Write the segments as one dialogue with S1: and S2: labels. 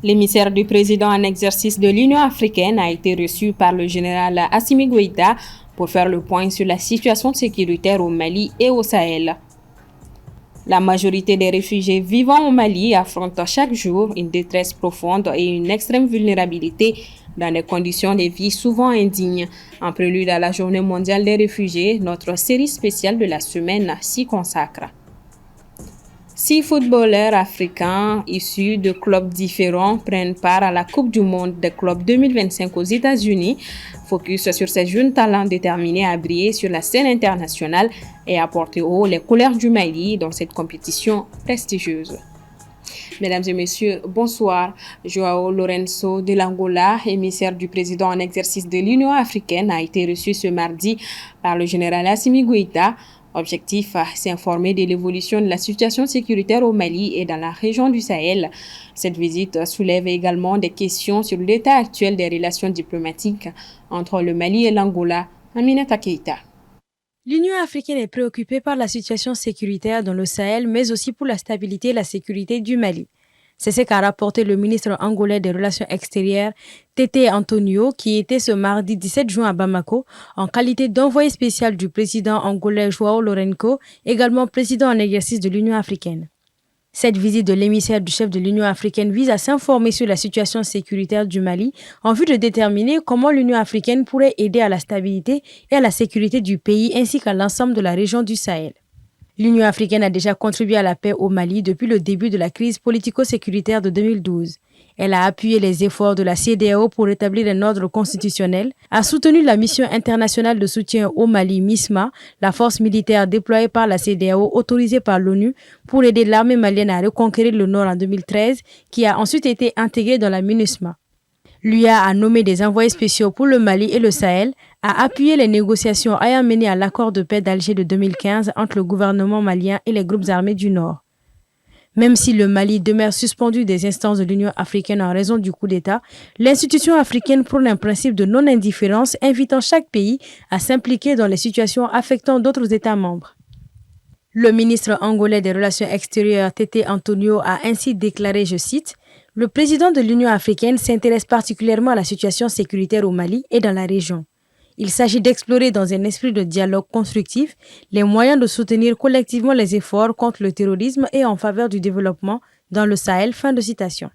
S1: L'émissaire du président en exercice de l'Union africaine a été reçu par le général Assimi Goïta pour faire le point sur la situation sécuritaire au Mali et au Sahel. La majorité des réfugiés vivant au Mali affrontent chaque jour une détresse profonde et une extrême vulnérabilité dans des conditions de vie souvent indignes. En prélude à la Journée mondiale des réfugiés, notre série spéciale de la semaine s'y consacre. 6 footballeurs africains issus de clubs différents prennent part à la Coupe du monde des clubs 2025 aux États-Unis. Focus sur ces jeunes talents déterminés à briller sur la scène internationale et à porter haut les couleurs du Mali dans cette compétition prestigieuse. Mesdames et messieurs, bonsoir. João Lourenço de l'Angola, émissaire du président en exercice de l'Union africaine, a été reçu ce mardi par le général Assimi Goïta. Objectif, s'informer de l'évolution de la situation sécuritaire au Mali et dans la région du Sahel. Cette visite soulève également des questions sur l'état actuel des relations diplomatiques entre le Mali et l'Angola. Aminata Keïta.
S2: L'Union africaine est préoccupée par la situation sécuritaire dans le Sahel, mais aussi pour la stabilité et la sécurité du Mali. C'est ce qu'a rapporté le ministre angolais des Relations extérieures, Tete Antonio, qui était ce mardi 17 juin à Bamako, en qualité d'envoyé spécial du président angolais João Lourenço, également président en exercice de l'Union africaine. Cette visite de l'émissaire du chef de l'Union africaine vise à s'informer sur la situation sécuritaire du Mali en vue de déterminer comment l'Union africaine pourrait aider à la stabilité et à la sécurité du pays ainsi qu'à l'ensemble de la région du Sahel. L'Union africaine a déjà contribué à la paix au Mali depuis le début de la crise politico-sécuritaire de 2012. Elle a appuyé les efforts de la CEDEAO pour rétablir un ordre constitutionnel, a soutenu la mission internationale de soutien au Mali MISMA, la force militaire déployée par la CEDEAO autorisée par l'ONU pour aider l'armée malienne à reconquérir le Nord en 2013, qui a ensuite été intégrée dans la MINUSMA. L'UA a nommé des envoyés spéciaux pour le Mali et le Sahel, a appuyé les négociations ayant mené à l'accord de paix d'Alger de 2015 entre le gouvernement malien et les groupes armés du Nord. Même si le Mali demeure suspendu des instances de l'Union africaine en raison du coup d'État, l'institution africaine prône un principe de non-indifférence invitant chaque pays à s'impliquer dans les situations affectant d'autres États membres. Le ministre angolais des Relations extérieures, Tete Antonio, a ainsi déclaré, je cite, « Le président de l'Union africaine s'intéresse particulièrement à la situation sécuritaire au Mali et dans la région. Il s'agit d'explorer dans un esprit de dialogue constructif les moyens de soutenir collectivement les efforts contre le terrorisme et en faveur du développement dans le Sahel. » Fin de citation.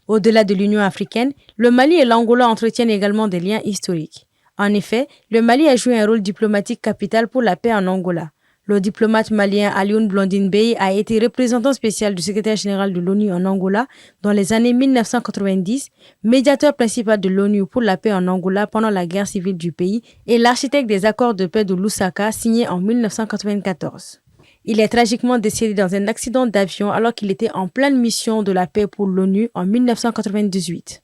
S2: Au-delà de l'Union africaine, le Mali et l'Angola entretiennent également des liens historiques. En effet, le Mali a joué un rôle diplomatique capital pour la paix en Angola. Le diplomate malien Alioune Blondin Beye a été représentant spécial du secrétaire général de l'ONU en Angola dans les années 1990, médiateur principal de l'ONU pour la paix en Angola pendant la guerre civile du pays et l'architecte des accords de paix de Lusaka signés en 1994. Il est tragiquement décédé dans un accident d'avion alors qu'il était en pleine mission de la paix pour l'ONU en 1998.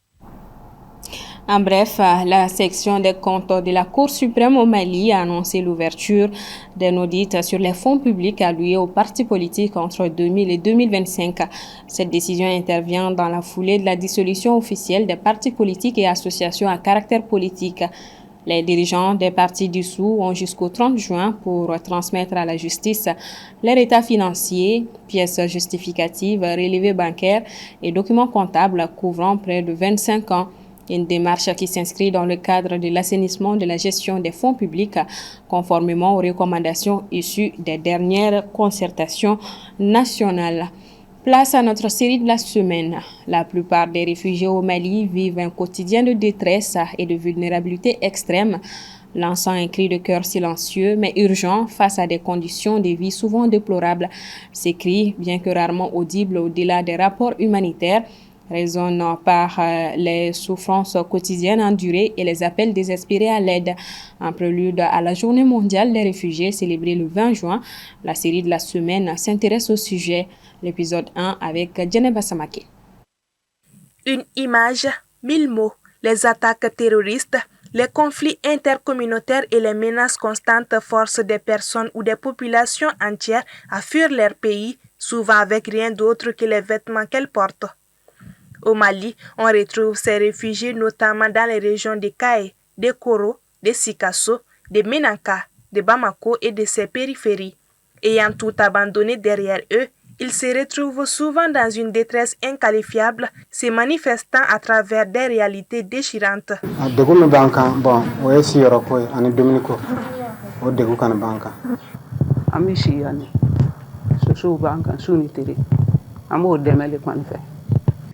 S1: En bref, la section des comptes de la Cour suprême au Mali a annoncé l'ouverture d'un audit sur les fonds publics alloués aux partis politiques entre 2000 et 2025. Cette décision intervient dans la foulée de la dissolution officielle des partis politiques et associations à caractère politique. Les dirigeants des partis dissous ont jusqu'au 30 juin pour transmettre à la justice leur état financier, pièces justificatives, relevés bancaires et documents comptables couvrant près de 25 ans. Une démarche qui s'inscrit dans le cadre de l'assainissement de la gestion des fonds publics, conformément aux recommandations issues des dernières concertations nationales. Place à notre série de la semaine. La plupart des réfugiés au Mali vivent un quotidien de détresse et de vulnérabilité extrême, lançant un cri de cœur silencieux mais urgent face à des conditions de vie souvent déplorables. Ces cris, bien que rarement audibles au-delà des rapports humanitaires, résonnent par les souffrances quotidiennes endurées et les appels désespérés à l'aide. En prélude à la Journée mondiale des réfugiés célébrée le 20 juin, la série de la semaine s'intéresse au sujet. L'épisode 1 avec Djeneba Samake.
S3: Une image, 1000 mots. Les attaques terroristes, les conflits intercommunautaires et les menaces constantes forcent des personnes ou des populations entières à fuir leur pays, souvent avec rien d'autre que les vêtements qu'elles portent. Au Mali, on retrouve ces réfugiés notamment dans les régions de Kaé, de Koro, de Sikasso, de Menaka, de Bamako et de ses périphéries. Ayant tout abandonné derrière eux, Ils se retrouvent souvent dans une détresse inqualifiable, se manifestant à travers des réalités déchirantes.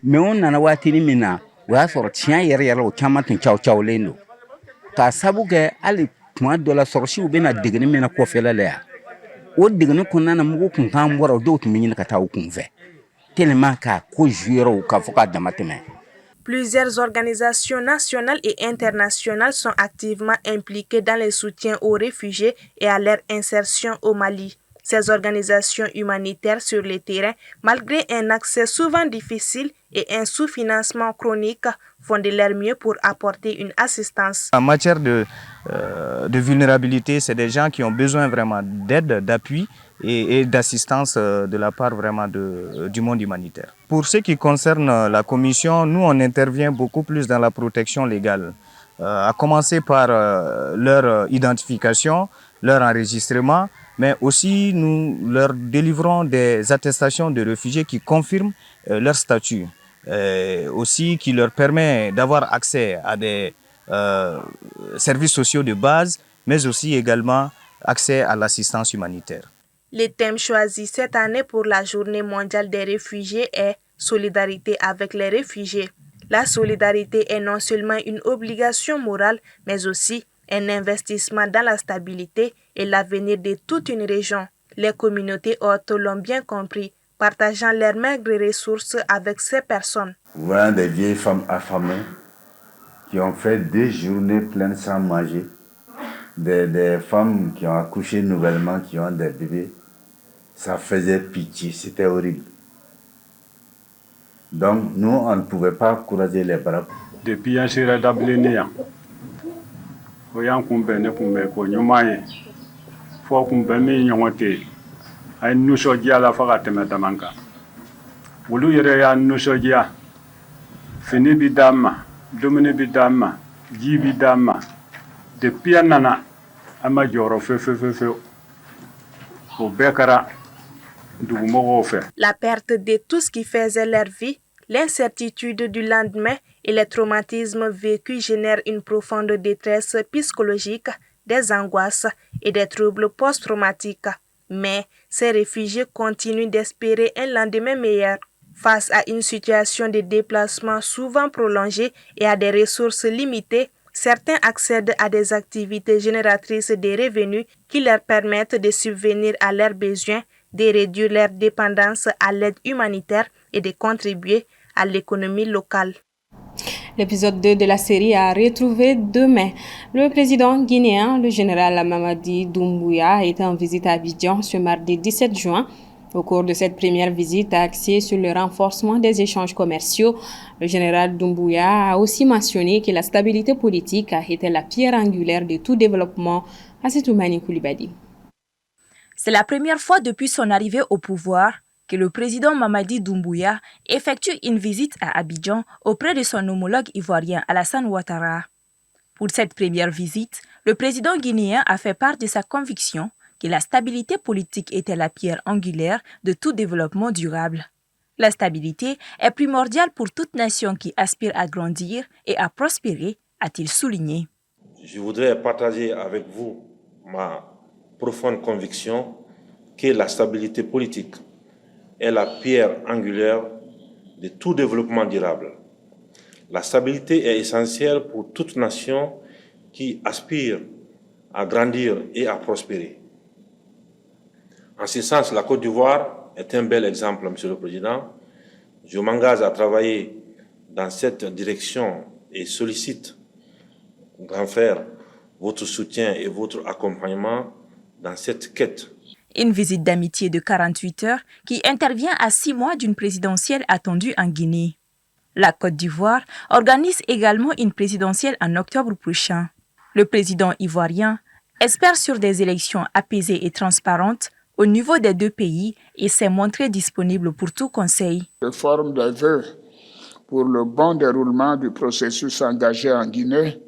S4: Mais on nana watini mina o y'a sɔrɔ tiɲɛ yɛrɛ o caman tun cawlen don k'a sabu kɛ hali tuma dɔ la sɔrɔsiw bɛna degeni min na kɔfɛla la yan o degeni kɔnɔna na mugu kun kan bɔra o dɔw tun bɛ ɲini ka taa u kun fɛ tellement k'a ko jouer k'a fɔ k'a dama tɛmɛ.
S3: Plusieurs organisations nationales et internationales sont activement impliquées dans le soutien aux réfugiés et à leur insertion au Mali. Ces organisations humanitaires sur le terrain, malgré un accès souvent difficile et un sous-financement chronique, font de leur mieux pour apporter une assistance.
S5: En matière de vulnérabilité, c'est des gens qui ont besoin vraiment d'aide, d'appui et d'assistance de la part vraiment du monde humanitaire. Pour ce qui concerne la commission, nous on intervient beaucoup plus dans la protection légale, à commencer par leur identification, leur enregistrement, mais aussi nous leur délivrons des attestations de réfugiés qui confirment leur statut, aussi qui leur permet d'avoir accès à des services sociaux de base, mais aussi également accès à l'assistance humanitaire.
S3: Le thème choisi cette année pour la Journée mondiale des réfugiés est « Solidarité avec les réfugiés ». La solidarité est non seulement une obligation morale, mais aussi un investissement dans la stabilité et l'avenir de toute une région. Les communautés hôtes l'ont bien compris, partageant leurs maigres ressources avec ces personnes.
S6: Voilà des vieilles femmes affamées qui ont fait des journées pleines sans manger, des femmes qui ont accouché nouvellement, qui ont des bébés. Ça faisait pitié, c'était horrible. Donc nous, on ne pouvait pas courager les bras.
S7: Depuis un chiré d'Ablénia, Oyan Kumbene Kumbeko, Yumaye, Fo Kumbemi Yomote, a Nusodia la Faratematamanka. Ulu Yerea Nusodia, Fini Bidama, Domine Bidama, Jibidama, depuis un an, à Majoro, Feu, au Bekara.
S3: La perte de tout ce qui faisait leur vie, l'incertitude du lendemain et les traumatismes vécus génèrent une profonde détresse psychologique, des angoisses et des troubles post-traumatiques. Mais ces réfugiés continuent d'espérer un lendemain meilleur. Face à une situation de déplacement souvent prolongée et à des ressources limitées, certains accèdent à des activités génératrices de revenus qui leur permettent de subvenir à leurs besoins, de réduire leur dépendance à l'aide humanitaire et de contribuer à l'économie locale.
S1: L'épisode 2 de la série a retrouvé demain. Le président guinéen, le général Mamadi Doumbouya, est en visite à Abidjan ce mardi 17 juin. Au cours de cette première visite axée sur le renforcement des échanges commerciaux, le général Doumbouya a aussi mentionné que la stabilité politique a été la pierre angulaire de tout développement. Assetoumani Koulibaly.
S8: C'est la première fois depuis son arrivée au pouvoir que le président Mamadi Doumbouya effectue une visite à Abidjan auprès de son homologue ivoirien Alassane Ouattara. Pour cette première visite, le président guinéen a fait part de sa conviction que la stabilité politique était la pierre angulaire de tout développement durable. La stabilité est primordiale pour toute nation qui aspire à grandir et à prospérer, a-t-il souligné.
S9: Je voudrais partager avec vous ma profonde conviction que la stabilité politique est la pierre angulaire de tout développement durable. La stabilité est essentielle pour toute nation qui aspire à grandir et à prospérer. En ce sens, la Côte d'Ivoire est un bel exemple, Monsieur le Président. Je m'engage à travailler dans cette direction et sollicite, grand frère, votre soutien et votre accompagnement dans cette quête.
S8: Une visite d'amitié de 48 heures qui intervient à 6 mois d'une présidentielle attendue en Guinée. La Côte d'Ivoire organise également une présidentielle en octobre prochain. Le président ivoirien espère sur des élections apaisées et transparentes au niveau des deux pays et s'est montré disponible pour tout conseil.
S10: Je forme des vœux pour le bon déroulement du processus engagé en Guinée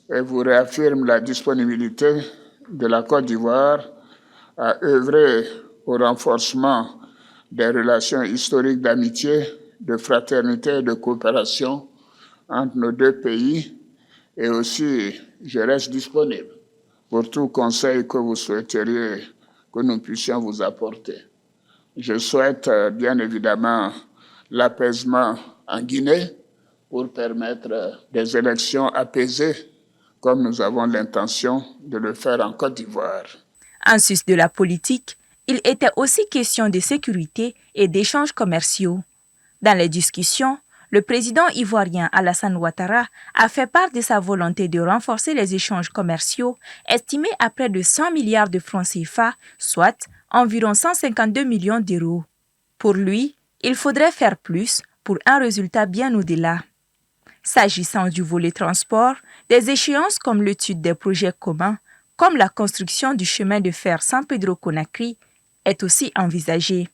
S10: et vous réaffirme la disponibilité de la Côte d'Ivoire à œuvrer au renforcement des relations historiques d'amitié, de fraternité et de coopération entre nos deux pays. Et aussi, je reste disponible pour tout conseil que vous souhaiteriez que nous puissions vous apporter. Je souhaite bien évidemment l'apaisement en Guinée pour permettre des élections apaisées comme nous avons l'intention de le faire en Côte d'Ivoire.
S8: En sus de la politique, il était aussi question de sécurité et d'échanges commerciaux. Dans les discussions, le président ivoirien Alassane Ouattara a fait part de sa volonté de renforcer les échanges commerciaux estimés à près de 100 milliards de francs CFA, soit environ 152 millions d'euros. Pour lui, il faudrait faire plus pour un résultat bien au-delà. S'agissant du volet transport, des échéances comme l'étude des projets communs, comme la construction du chemin de fer San Pedro-Conakry, est aussi envisagée.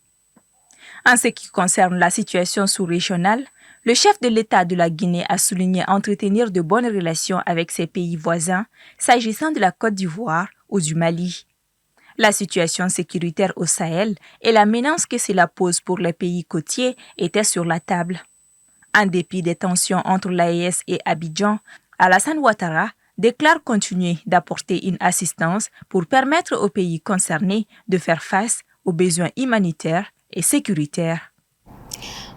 S8: En ce qui concerne la situation sous-régionale, le chef de l'État de la Guinée a souligné entretenir de bonnes relations avec ses pays voisins, s'agissant de la Côte d'Ivoire ou du Mali. La situation sécuritaire au Sahel et la menace que cela pose pour les pays côtiers étaient sur la table. En dépit des tensions entre l'AES et Abidjan, Alassane Ouattara déclare continuer d'apporter une assistance pour permettre aux pays concernés de faire face aux besoins humanitaires et sécuritaires.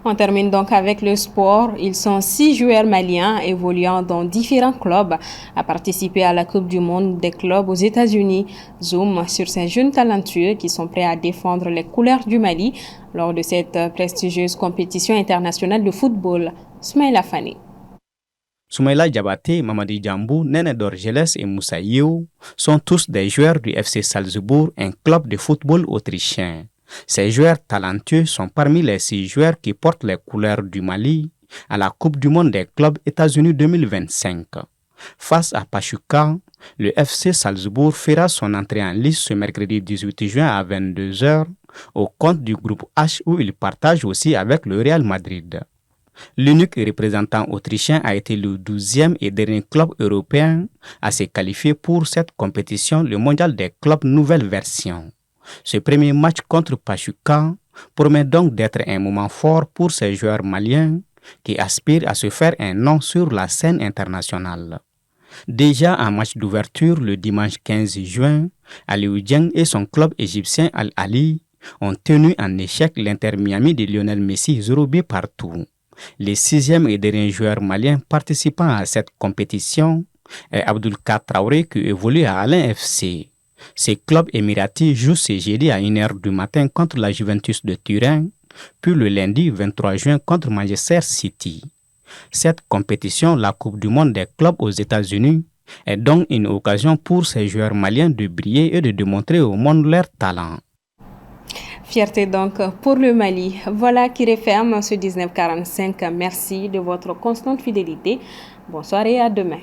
S1: On termine donc avec le sport. Ils sont 6 joueurs maliens évoluant dans différents clubs à participer à la Coupe du monde des clubs aux États-Unis. Zoom sur ces jeunes talentueux qui sont prêts à défendre les couleurs du Mali lors de cette prestigieuse compétition internationale de football. Soumaïla Fani.
S11: Soumaïla Diabaté, Mamadi Djambou, Nene Dorgeles et Moussa Yeo sont tous des joueurs du FC Salzbourg, un club de football autrichien. Ces joueurs talentueux sont parmi les 6 joueurs qui portent les couleurs du Mali à la Coupe du monde des clubs États-Unis 2025. Face à Pachuca, le FC Salzbourg fera son entrée en lice ce mercredi 18 juin à 22h au compte du groupe H où il partage aussi avec le Real Madrid. L'unique représentant autrichien a été le 12e et dernier club européen à se qualifier pour cette compétition, le mondial des clubs nouvelle version. Ce premier match contre Pachuca promet donc d'être un moment fort pour ces joueurs maliens qui aspirent à se faire un nom sur la scène internationale. Déjà en match d'ouverture le dimanche 15 juin, Aliou Dieng et son club égyptien Al Ahly ont tenu en échec l'Inter Miami de Lionel Messi 0 but partout. Le 6e et dernier joueur malien participant à cette compétition est Abdoulkar Traoré qui évolue à Alain FC. Ces clubs émiratis jouent ce jeudi à 1h du matin contre la Juventus de Turin, puis le lundi 23 juin contre Manchester City. Cette compétition, la Coupe du monde des clubs aux États-Unis, est donc une occasion pour ces joueurs maliens de briller et de démontrer au monde leur talent.
S1: Fierté donc pour le Mali. Voilà qui referme ce 1945. Merci de votre constante fidélité. Bonsoir et à demain.